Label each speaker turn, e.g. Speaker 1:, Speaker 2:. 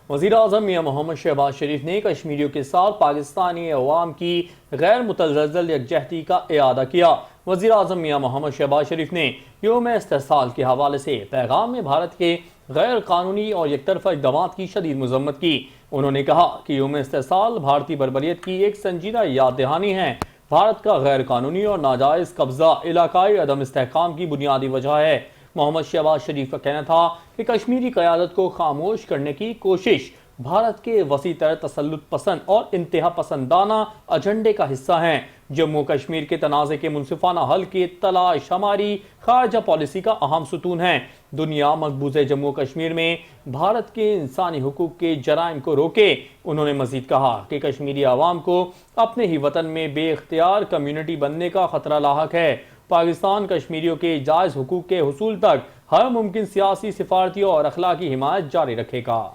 Speaker 1: وزیر اعظم میاں محمد شہباز شریف نے کشمیریوں کے ساتھ پاکستانی عوام کی غیر متزلزل یکجہتی کا اعادہ کیا۔ وزیر اعظم میاں محمد شہباز شریف نے یوم استحصال کے حوالے سے پیغام میں بھارت کے غیر قانونی اور یک طرفہ اقدامات کی شدید مذمت کی۔ انہوں نے کہا کہ یوم استحصال بھارتی بربریت کی ایک سنجیدہ یاد دہانی ہے۔ بھارت کا غیر قانونی اور ناجائز قبضہ علاقائی عدم استحکام کی بنیادی وجہ ہے۔ محمد شہباز شریف کا کہنا تھا کہ کشمیری قیادت کو خاموش کرنے کی کوشش بھارت کے وسیع تر تسلط پسند اور انتہا پسندانہ ایجنڈے کا حصہ ہیں۔ جموں کشمیر کے تنازع کے منصفانہ حل کی تلاش ہماری خارجہ پالیسی کا اہم ستون ہے۔ دنیا مقبوضہ جموں کشمیر میں بھارت کے انسانی حقوق کے جرائم کو روکے۔ انہوں نے مزید کہا کہ کشمیری عوام کو اپنے ہی وطن میں بے اختیار کمیونٹی بننے کا خطرہ لاحق ہے۔ پاکستان کشمیریوں کے جائز حقوق کے حصول تک ہر ممکن سیاسی، سفارتی اور اخلاقی حمایت جاری رکھے گا۔